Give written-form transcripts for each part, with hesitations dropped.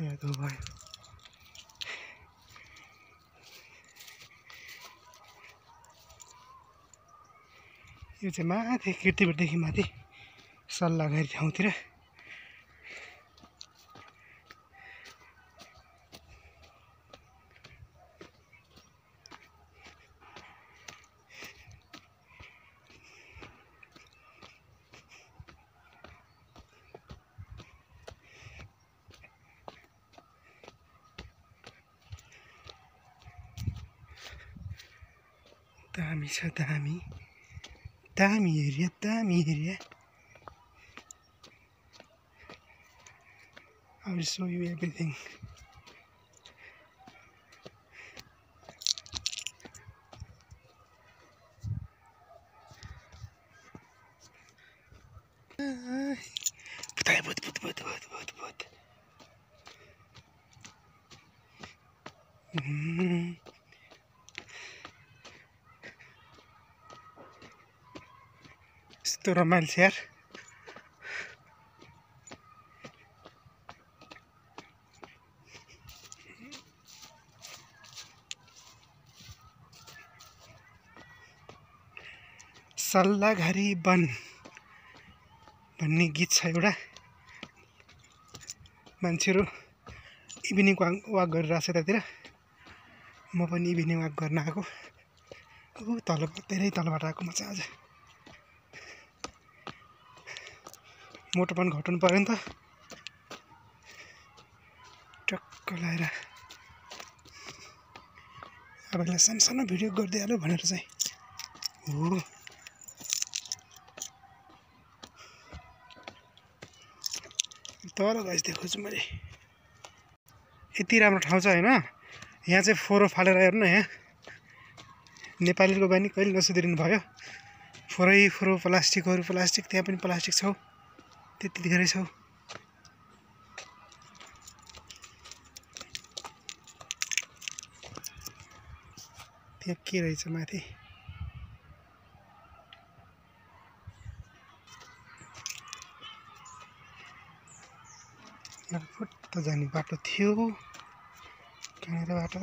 यादो भयो यो चाहिँ माथि कीर्तिपुरदेखि माथि सल्लाघरी ठाउँतिर दामी छ दामी दामी area I will show you everything. But. यस्तो रमाइलो छ यार सल्लाघरी वन भन्ने गीत छ एउटा मान्छेहरू इभिनिङ वाक गरिरहेको छ त्यतिर म पनि इभिनिङ वाक गर्न आएको तल धेरै तलबाट आएको म चाहिँ आज मोटोपन घटाउनु पर्यो नि त टक्क लाएर अब यसलाई सानो भिडियो गरिदिइहाल्यो भनेर चाहिँ हो तर गाइस देखाउँछु मैले यति राम्रो ठाउँ छ हैन यहाँ चाहिँ फोरो फालेर हेर्नु न यहाँ नेपालीको बानी कहिले नसुध्रिनु भयो फोरो प्लास्टिक त्यहाँ पनि प्लास्टिक छ त्यति धेरै छ त्यहाँ के रहेछ माथि एयरपोर्ट जाने बाटो थियो कहाँनिरबाट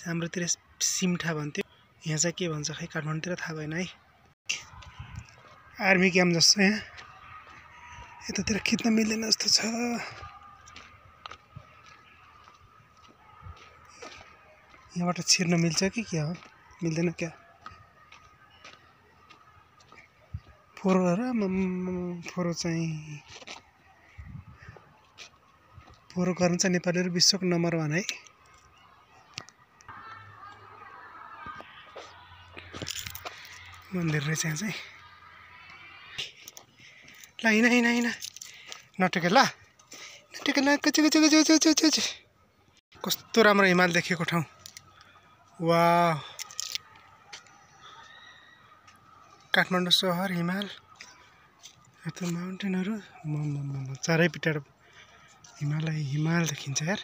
हाम्रोतिर सिमठा भन्थ्यो यहाँ चाहिँ के भन्छ खै काठमाडौँतिर थाहा भएन है आर्मी क्याम्प जस्तो यहाँ यतातिर खिच्न मिल्दैन जस्तो छ यहाँबाट छिर्न मिल्छ कि क्या हो मिल्दैन क्या फोरो चाहिँ फोरो गर्न चाहिँ नेपालीहरू विश्वको नम्बर 1 है मन्दिर रहेछ यहाँ चाहिँ ल हिँड नटेके ल कस्तो राम्रो हिमाल देखेको ठाउँ वाह काठमाडौँ सहर हिमाल यता माउन्टेनहरू चारैपट्टि हिमाल देखिन्छ यार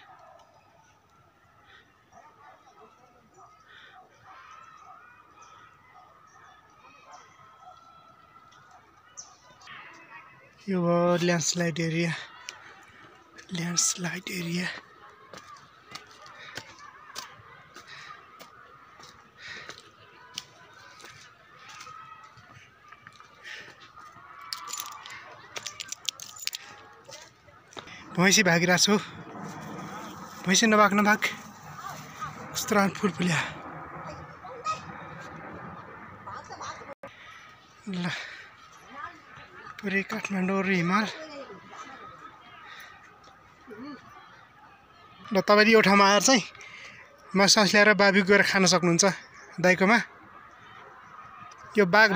यो ल्यान्डस्लाइड एरिया भैँसी भागिरहेको छु भैँसी नभाग कस्तो राम्रो फुल फुल्या ल पुरै काठमाडौँ र हिमाल ल तपाईले यो ठाउँमा आएर चाहिँ मासु ल्याएर बाबी गएर खान सक्नुहुन्छ दाइकोमा यो बाघ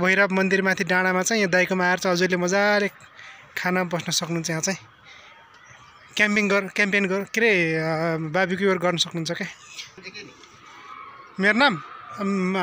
भैरव मन्दिरमाथि डाँडामा चाहिँ यो दाइकोमा आएर चाहिँ हजुरले मजाले खाना बस्न सक्नुहुन्छ यहाँ चाहिँ क्याम्पेन के अरे बार्बिक्यू गर्न सक्नुहुन्छ क्या। मेरो नाम